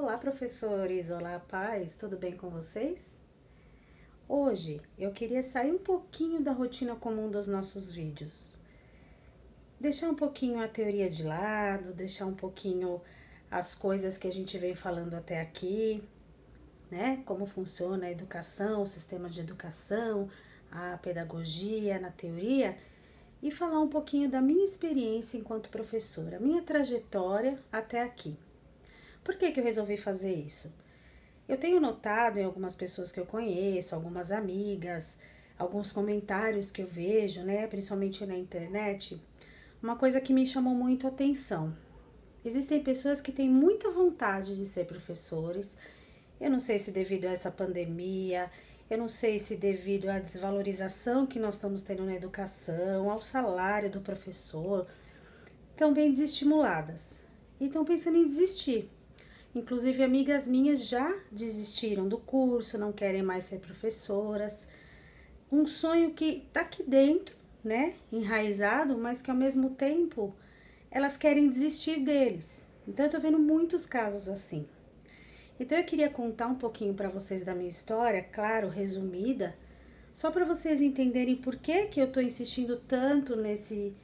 Olá, professores! Olá, pais! Tudo bem com vocês? Hoje eu queria sair um pouquinho da rotina comum dos nossos vídeos. Deixar um pouquinho a teoria de lado, deixar um pouquinho as coisas que a gente vem falando até aqui, né? Como funciona a educação, o sistema de educação, a pedagogia na teoria, e falar um pouquinho da minha experiência enquanto professora, minha trajetória até aqui. Por que eu resolvi fazer isso? Eu tenho notado em algumas pessoas que eu conheço, algumas amigas, alguns comentários que eu vejo, né, principalmente na internet, uma coisa que me chamou muito a atenção. Existem pessoas que têm muita vontade de ser professores. Eu não sei se devido a essa pandemia, eu não sei se devido à desvalorização que nós estamos tendo na educação, ao salário do professor, estão bem desestimuladas e estão pensando em desistir. Inclusive, amigas minhas já desistiram do curso, não querem mais ser professoras. Um sonho que está aqui dentro, né, enraizado, mas que ao mesmo tempo elas querem desistir deles. Então, eu tô vendo muitos casos assim. Então, eu queria contar um pouquinho para vocês da minha história, claro, resumida, só para vocês entenderem por que eu tô insistindo tanto nesse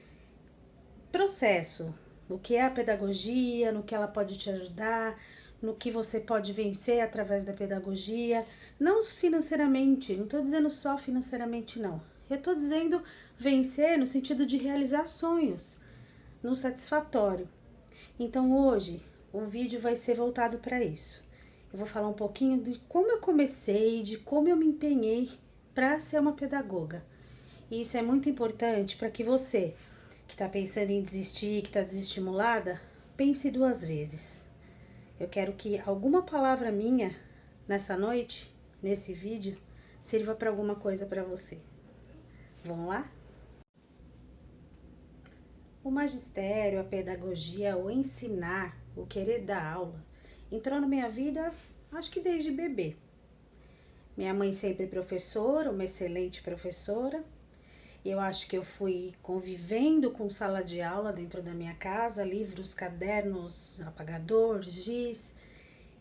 processo, no que é a pedagogia, no que ela pode te ajudar, no que você pode vencer através da pedagogia, não financeiramente, não estou dizendo só financeiramente não, eu estou dizendo vencer no sentido de realizar sonhos, no satisfatório. Então hoje o vídeo vai ser voltado para isso. Eu vou falar um pouquinho de como eu comecei, de como eu me empenhei para ser uma pedagoga. E isso é muito importante para que você, que está pensando em desistir, que está desestimulada, pense duas vezes. Eu quero que alguma palavra minha nessa noite, nesse vídeo, sirva para alguma coisa para você. Vamos lá? O magistério, a pedagogia, o ensinar, o querer dar aula, entrou na minha vida, acho que desde bebê. Minha mãe sempre professora, uma excelente professora. Eu acho que eu fui convivendo com sala de aula dentro da minha casa, livros, cadernos, apagador, giz,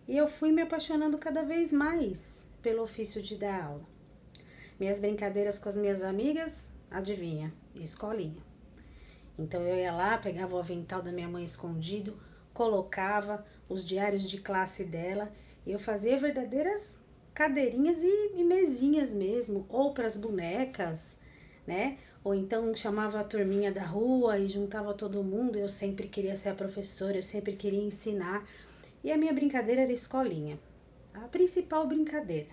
e eu fui me apaixonando cada vez mais pelo ofício de dar aula. Minhas brincadeiras com as minhas amigas, adivinha, escolinha. Então eu ia lá, pegava o avental da minha mãe escondido, colocava os diários de classe dela e eu fazia verdadeiras cadeirinhas e mesinhas mesmo, ou para as bonecas, né? Ou então chamava a turminha da rua e juntava todo mundo. Eu sempre queria ser a professora, eu sempre queria ensinar. E a minha brincadeira era escolinha, a principal brincadeira.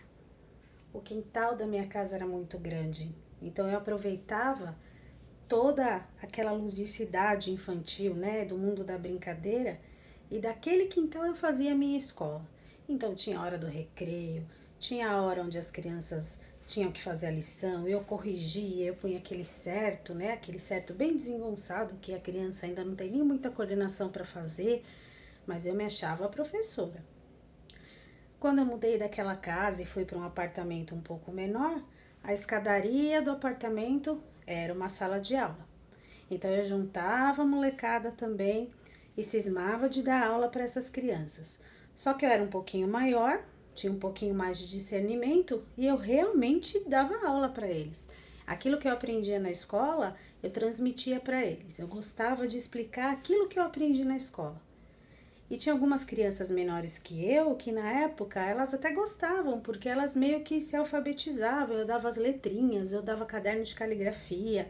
O quintal da minha casa era muito grande, então eu aproveitava toda aquela ludicidade infantil, né, do mundo da brincadeira, e daquele quintal eu fazia a minha escola. Então tinha a hora do recreio, tinha a hora onde as crianças tinham que fazer a lição, eu corrigia, eu punha aquele certo, né, aquele certo bem desengonçado, que a criança ainda não tem nem muita coordenação para fazer, mas eu me achava a professora. Quando eu mudei daquela casa e fui para um apartamento um pouco menor, a escadaria do apartamento era uma sala de aula. Então eu juntava a molecada também e cismava de dar aula para essas crianças. Só que eu era um pouquinho maior, tinha um pouquinho mais de discernimento e eu realmente dava aula para eles. Aquilo que eu aprendia na escola, eu transmitia para eles. Eu gostava de explicar aquilo que eu aprendi na escola. E tinha algumas crianças menores que na época, elas até gostavam, porque elas meio que se alfabetizavam. Eu dava as letrinhas, eu dava caderno de caligrafia,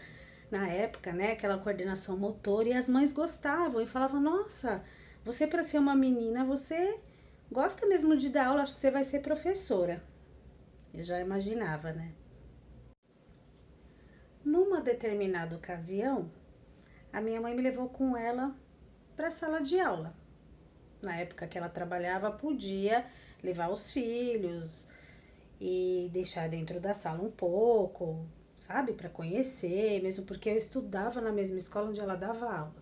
na época, né, aquela coordenação motora, e as mães gostavam e falavam: nossa, você para ser uma menina, você gosta mesmo de dar aula, acho que você vai ser professora. Eu já imaginava, né? Numa determinada ocasião, a minha mãe me levou com ela para a sala de aula. Na época que ela trabalhava, podia levar os filhos e deixar dentro da sala um pouco, sabe, para conhecer, mesmo porque eu estudava na mesma escola onde ela dava aula.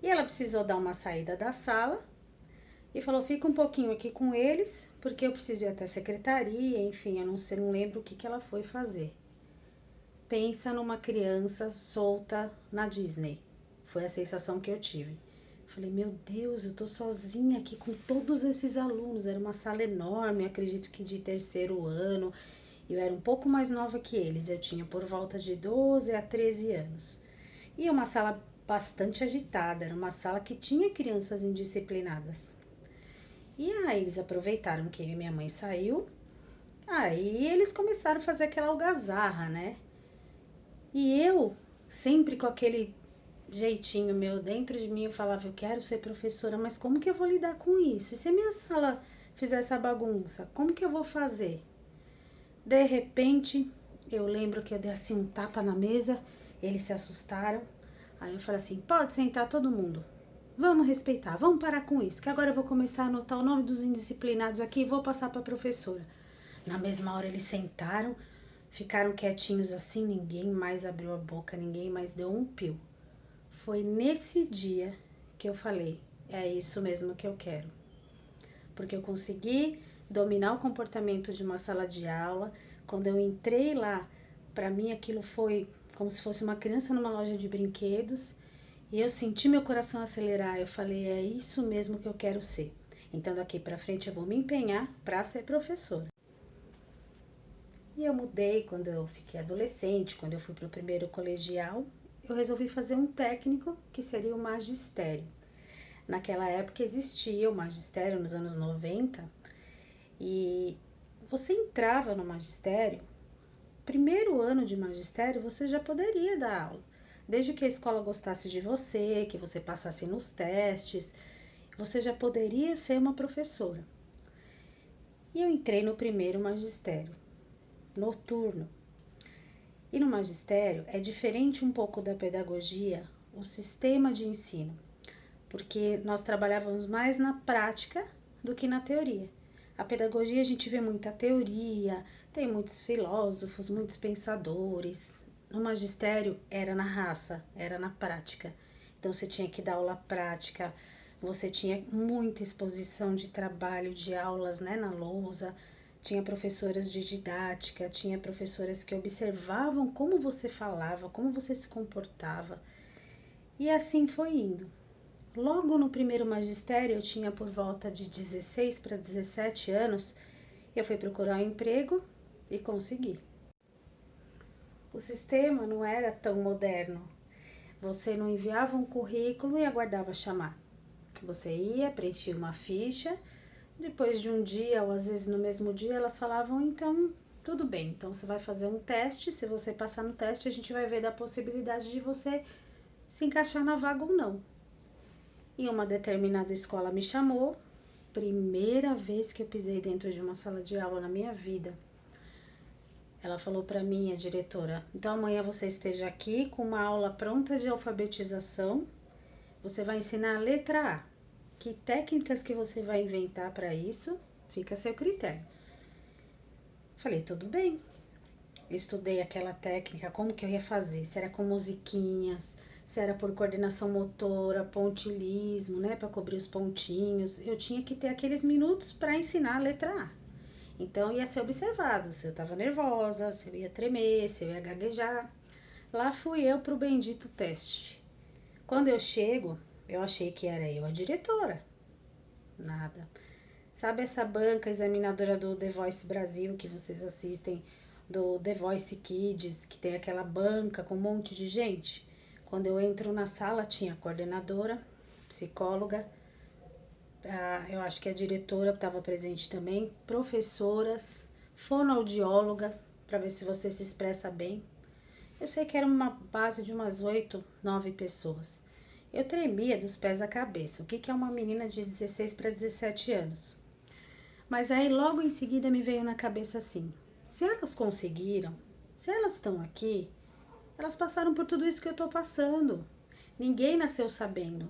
E ela precisou dar uma saída da sala e falou: fica um pouquinho aqui com eles, porque eu preciso ir até a secretaria, enfim, eu não lembro o que ela foi fazer. Pensa numa criança solta na Disney. Foi a sensação que eu tive. Falei, meu Deus, eu tô sozinha aqui com todos esses alunos. Era uma sala enorme, acredito que de terceiro ano. Eu era um pouco mais nova que eles, eu tinha por volta de 12 a 13 anos. E uma sala bastante agitada, era uma sala que tinha crianças indisciplinadas. E aí eles aproveitaram que minha mãe saiu, aí eles começaram a fazer aquela algazarra, né? E eu, sempre com aquele jeitinho meu dentro de mim, eu falava, eu quero ser professora, mas como que eu vou lidar com isso? E se a minha sala fizer essa bagunça, como que eu vou fazer? De repente, eu lembro que eu dei assim um tapa na mesa, eles se assustaram. Aí eu falei assim, pode sentar todo mundo. Vamos respeitar, vamos parar com isso, que agora eu vou começar a anotar o nome dos indisciplinados aqui e vou passar para a professora. Na mesma hora eles sentaram, ficaram quietinhos assim, ninguém mais abriu a boca, ninguém mais deu um pio. Foi nesse dia que eu falei, é isso mesmo que eu quero. Porque eu consegui dominar o comportamento de uma sala de aula. Quando eu entrei lá, para mim aquilo foi como se fosse uma criança numa loja de brinquedos. E eu senti meu coração acelerar. Eu falei, é isso mesmo que eu quero ser. Então daqui para frente eu vou me empenhar para ser professora. E eu mudei quando eu fiquei adolescente, quando eu fui para o primeiro colegial, eu resolvi fazer um técnico que seria o magistério. Naquela época existia o magistério nos anos 90 e você entrava no magistério, primeiro ano de magistério você já poderia dar aula. Desde que a escola gostasse de você, que você passasse nos testes, você já poderia ser uma professora. E eu entrei no primeiro magistério, noturno. E no magistério é diferente um pouco da pedagogia, o sistema de ensino, porque nós trabalhávamos mais na prática do que na teoria. A pedagogia a gente vê muita teoria, tem muitos filósofos, muitos pensadores. No magistério era na raça, era na prática. Então você tinha que dar aula prática, você tinha muita exposição de trabalho, de aulas, né, na lousa. Tinha professoras de didática, tinha professoras que observavam como você falava, como você se comportava. E assim foi indo. Logo no primeiro magistério, eu tinha por volta de 16 para 17 anos, eu fui procurar um emprego e consegui. O sistema não era tão moderno. Você não enviava um currículo e aguardava chamar. Você ia, preenchia uma ficha, depois de um dia ou às vezes no mesmo dia elas falavam, então tudo bem, então você vai fazer um teste, se você passar no teste a gente vai ver da possibilidade de você se encaixar na vaga ou não. E uma determinada escola me chamou, primeira vez que eu pisei dentro de uma sala de aula na minha vida. Ela falou para mim, a diretora, então amanhã você esteja aqui com uma aula pronta de alfabetização, você vai ensinar a letra A. Que técnicas que você vai inventar para isso, fica a seu critério. Falei, tudo bem. Estudei aquela técnica, como que eu ia fazer, se era com musiquinhas, se era por coordenação motora, pontilhismo, né, para cobrir os pontinhos. Eu tinha que ter aqueles minutos para ensinar a letra A. Então ia ser observado se eu estava nervosa, se eu ia tremer, se eu ia gaguejar. Lá fui eu pro bendito teste. Quando eu chego, eu achei que era eu a diretora. Nada. Sabe essa banca examinadora do The Voice Brasil que vocês assistem, do The Voice Kids, que tem aquela banca com um monte de gente? Quando eu entro na sala, tinha coordenadora, psicóloga, eu acho que a diretora estava presente também, professoras, fonoaudióloga, para ver se você se expressa bem. Eu sei que era uma base de umas 8, 9 pessoas. Eu tremia dos pés à cabeça. O que é uma menina de 16 para 17 anos? Mas aí logo em seguida me veio na cabeça assim, se elas conseguiram, se elas estão aqui, elas passaram por tudo isso que eu estou passando. Ninguém nasceu sabendo.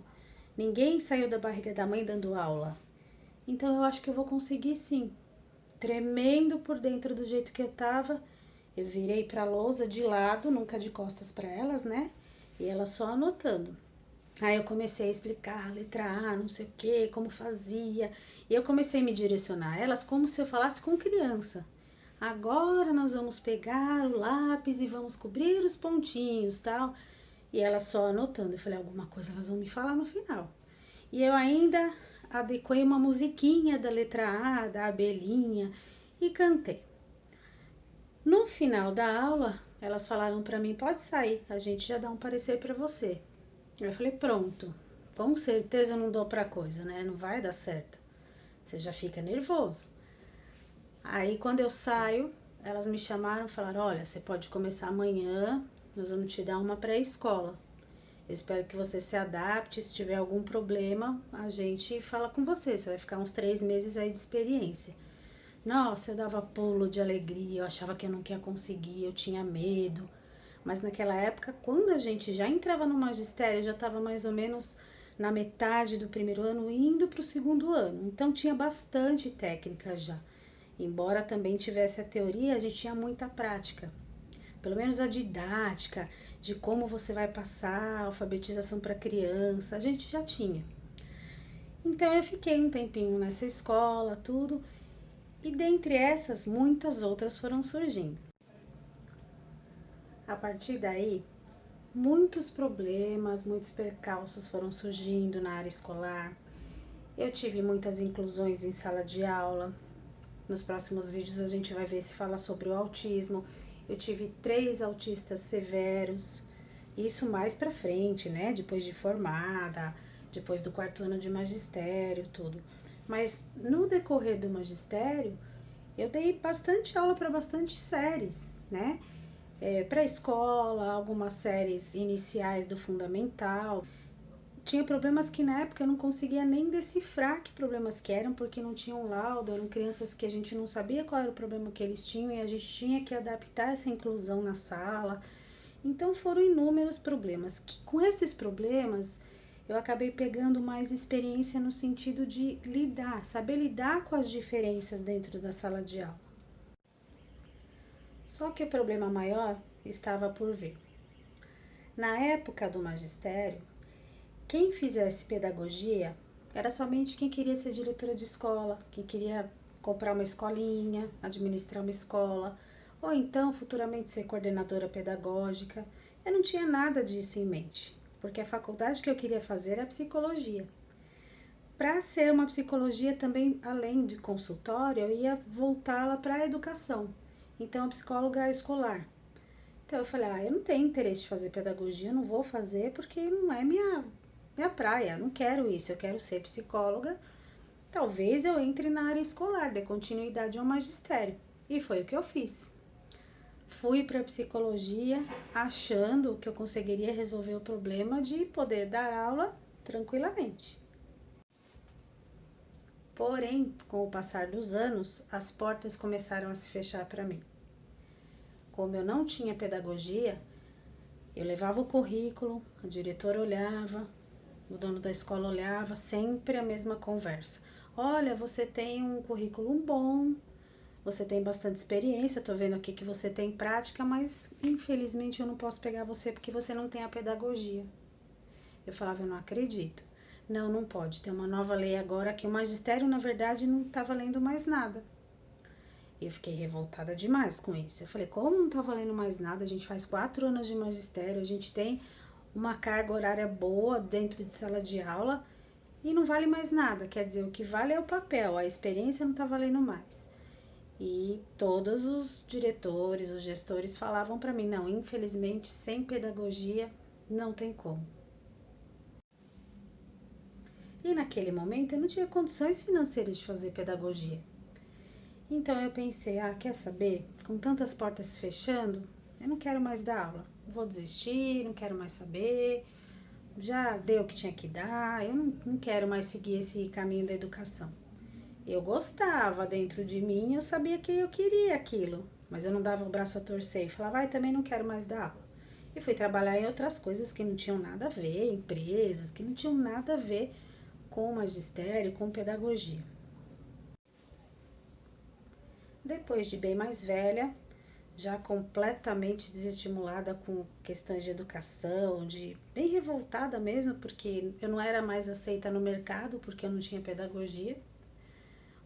Ninguém saiu da barriga da mãe dando aula. Então eu acho que eu vou conseguir sim. Tremendo por dentro do jeito que eu tava, eu virei pra lousa de lado, nunca de costas para elas, né? E elas só anotando. Aí eu comecei a explicar a letra A, não sei o que, como fazia. E eu comecei a me direcionar a elas como se eu falasse com criança. Agora nós vamos pegar o lápis e vamos cobrir os pontinhos, tal. E elas só anotando. Eu falei, alguma coisa elas vão me falar no final. E eu ainda adequei uma musiquinha da letra A, da abelhinha, e cantei. No final da aula, elas falaram para mim: pode sair, a gente já dá um parecer para você. Eu falei: pronto, com certeza eu não dou pra coisa, né? Não vai dar certo. Você já fica nervoso. Aí quando eu saio, elas me chamaram e falaram: olha, você pode começar amanhã, nós vamos te dar uma pré-escola. Eu espero que você se adapte, se tiver algum problema, a gente fala com você. Você vai ficar uns 3 meses aí de experiência. Nossa, eu dava pulo de alegria, eu achava que eu não ia conseguir, eu tinha medo. Mas naquela época, quando a gente já entrava no magistério, eu já estava mais ou menos na metade do primeiro ano, indo para o segundo ano. Então tinha bastante técnica já. Embora também tivesse a teoria, a gente tinha muita prática. Pelo menos a didática, de como você vai passar a alfabetização para criança, a gente já tinha. Então eu fiquei um tempinho nessa escola, tudo, e dentre essas, muitas outras foram surgindo. A partir daí, muitos problemas, muitos percalços foram surgindo na área escolar. Eu tive muitas inclusões em sala de aula. Nos próximos vídeos a gente vai ver se fala sobre o autismo. Eu tive 3 autistas severos. Isso mais pra frente, né? Depois de formada, depois do 4º ano de magistério, tudo. Mas no decorrer do magistério, eu dei bastante aula para bastante séries, né? Pré-escola, algumas séries iniciais do fundamental. Tinha problemas que na época eu não conseguia nem decifrar que problemas que eram, porque não tinham laudo, eram crianças que a gente não sabia qual era o problema que eles tinham e a gente tinha que adaptar essa inclusão na sala. Então foram inúmeros problemas, que com esses problemas eu acabei pegando mais experiência no sentido de lidar, saber lidar com as diferenças dentro da sala de aula. Só que o problema maior estava por vir. Na época do magistério, quem fizesse pedagogia era somente quem queria ser diretora de escola, quem queria comprar uma escolinha, administrar uma escola, ou então futuramente ser coordenadora pedagógica. Eu não tinha nada disso em mente, porque a faculdade que eu queria fazer era psicologia. Para ser uma psicologia também, além de consultório, eu ia voltá-la para a educação. Então, psicóloga escolar. Então eu falei: eu não tenho interesse de fazer pedagogia, eu não vou fazer porque não é minha praia, não quero isso, eu quero ser psicóloga. Talvez eu entre na área escolar, dê continuidade ao magistério. E foi o que eu fiz. Fui para psicologia achando que eu conseguiria resolver o problema de poder dar aula tranquilamente. Porém, com o passar dos anos, as portas começaram a se fechar para mim. Como eu não tinha pedagogia, eu levava o currículo, a diretora olhava, o dono da escola olhava, sempre a mesma conversa. Olha, você tem um currículo bom, você tem bastante experiência, tô vendo aqui que você tem prática, mas infelizmente eu não posso pegar você porque você não tem a pedagogia. Eu falava: eu não acredito. Não, não pode. Tem uma nova lei agora que o magistério, na verdade, não tá valendo mais nada. Eu fiquei revoltada demais com isso. Eu falei: como não tá valendo mais nada? A gente faz 4 anos de magistério, a gente tem uma carga horária boa dentro de sala de aula e não vale mais nada. Quer dizer, o que vale é o papel, a experiência não tá valendo mais. E todos os diretores, os gestores falavam para mim: não, infelizmente, sem pedagogia não tem como. E naquele momento eu não tinha condições financeiras de fazer pedagogia. Então eu pensei: quer saber? Com tantas portas se fechando, eu não quero mais dar aula. Vou desistir, não quero mais saber. Já dei o que tinha que dar, eu não quero mais seguir esse caminho da educação. Eu gostava dentro de mim, eu sabia que eu queria aquilo, mas eu não dava o braço a torcer e falava: também não quero mais dar aula. E fui trabalhar em outras coisas que não tinham nada a ver, empresas que não tinham nada a ver com magistério, com pedagogia. Depois de bem mais velha, já completamente desestimulada com questões de educação, de bem revoltada mesmo, porque eu não era mais aceita no mercado, porque eu não tinha pedagogia.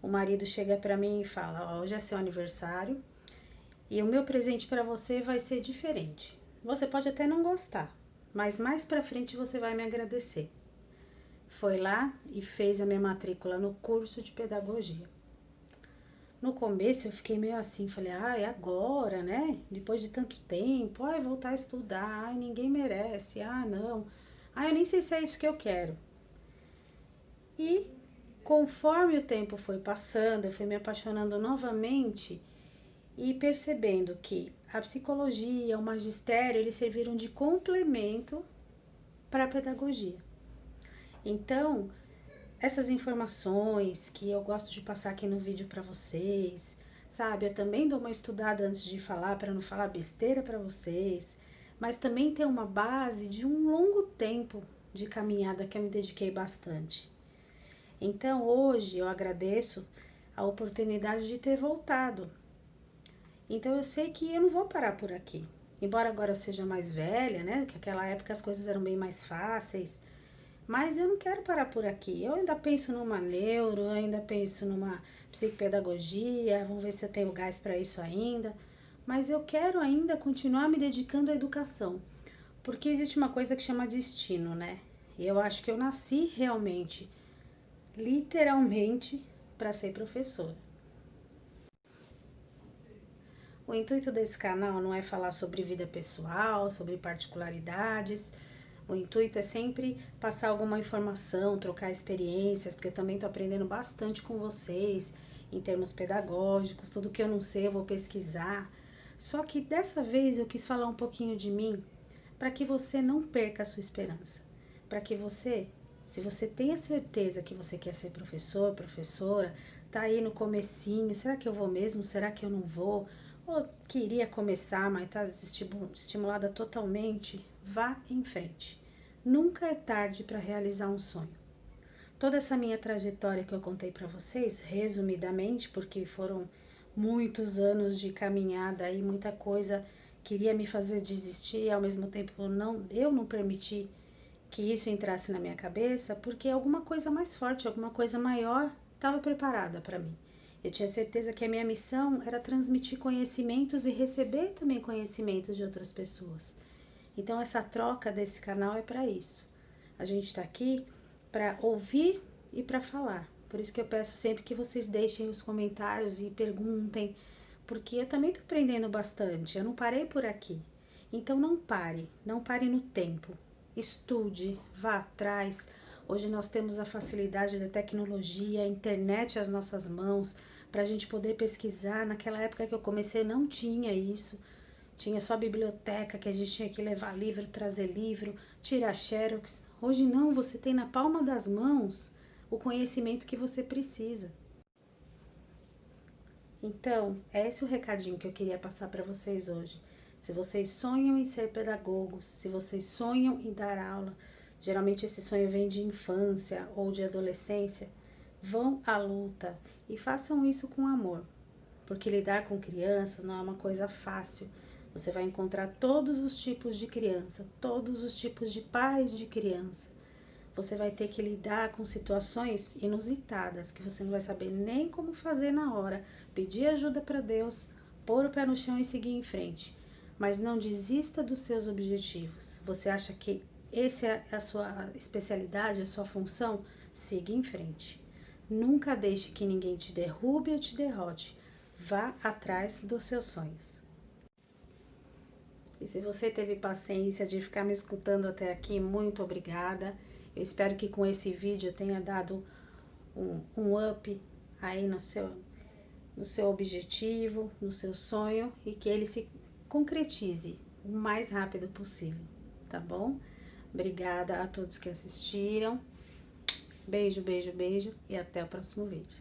O marido chega para mim e fala: hoje é seu aniversário e o meu presente para você vai ser diferente. Você pode até não gostar, mas mais para frente você vai me agradecer. foi lá e fez a minha matrícula no curso de pedagogia. No começo eu fiquei meio assim, falei, é agora, né? Depois de tanto tempo, voltar a estudar, ninguém merece, não. Eu nem sei se é isso que eu quero. E conforme o tempo foi passando, eu fui me apaixonando novamente e percebendo que a psicologia, o magistério, eles serviram de complemento para a pedagogia. Então, essas informações que eu gosto de passar aqui no vídeo para vocês, sabe? Eu também dou uma estudada antes de falar para não falar besteira para vocês, mas também tem uma base de um longo tempo de caminhada que eu me dediquei bastante. Então, hoje eu agradeço a oportunidade de ter voltado. Então, eu sei que eu não vou parar por aqui. Embora agora eu seja mais velha, né? Porque naquela época as coisas eram bem mais fáceis. Mas eu não quero parar por aqui. Eu ainda penso numa neuro, eu ainda penso numa psicopedagogia. Vamos ver se eu tenho gás para isso ainda. Mas eu quero ainda continuar me dedicando à educação. Porque existe uma coisa que chama destino, né? E eu acho que eu nasci realmente, literalmente, para ser professora. O intuito desse canal não é falar sobre vida pessoal, sobre particularidades. O intuito é sempre passar alguma informação, trocar experiências, porque eu também estou aprendendo bastante com vocês em termos pedagógicos. Tudo que eu não sei eu vou pesquisar. Só que dessa vez eu quis falar um pouquinho de mim para que você não perca a sua esperança. Para que você, se você tem a certeza que você quer ser professor, professora, tá aí no comecinho, será que eu vou mesmo? Será que eu não vou? Ou queria começar, mas tá estimulada totalmente? Vá em frente. Nunca é tarde para realizar um sonho. Toda essa minha trajetória que eu contei para vocês, resumidamente, porque foram muitos anos de caminhada e muita coisa queria me fazer desistir, e ao mesmo tempo eu não permiti que isso entrasse na minha cabeça, porque alguma coisa mais forte, alguma coisa maior estava preparada para mim. Eu tinha certeza que a minha missão era transmitir conhecimentos e receber também conhecimentos de outras pessoas. Então essa troca desse canal é para isso. A gente está aqui para ouvir e para falar. Por isso que eu peço sempre que vocês deixem os comentários e perguntem, porque eu também estou aprendendo bastante. Eu não parei por aqui. Então não pare no tempo. Estude, vá atrás. Hoje nós temos a facilidade da tecnologia, a internet às nossas mãos, para a gente poder pesquisar. Naquela época que eu comecei não tinha isso. Tinha só a biblioteca que a gente tinha que levar livro, trazer livro, tirar xerox. Hoje não, você tem na palma das mãos o conhecimento que você precisa. Então, é esse o recadinho que eu queria passar para vocês hoje. Se vocês sonham em ser pedagogos, se vocês sonham em dar aula, geralmente esse sonho vem de infância ou de adolescência, vão à luta e façam isso com amor, porque lidar com crianças não é uma coisa fácil. Você vai encontrar todos os tipos de criança, todos os tipos de pais de criança. Você vai ter que lidar com situações inusitadas que você não vai saber nem como fazer na hora. Pedir ajuda para Deus, pôr o pé no chão e seguir em frente. Mas não desista dos seus objetivos. Você acha que essa é a sua especialidade, a sua função? Siga em frente. Nunca deixe que ninguém te derrube ou te derrote. Vá atrás dos seus sonhos. E se você teve paciência de ficar me escutando até aqui, muito obrigada. Eu espero que com esse vídeo tenha dado um up aí no seu objetivo, no seu sonho e que ele se concretize o mais rápido possível, tá bom? Obrigada a todos que assistiram. Beijo, beijo, beijo e até o próximo vídeo.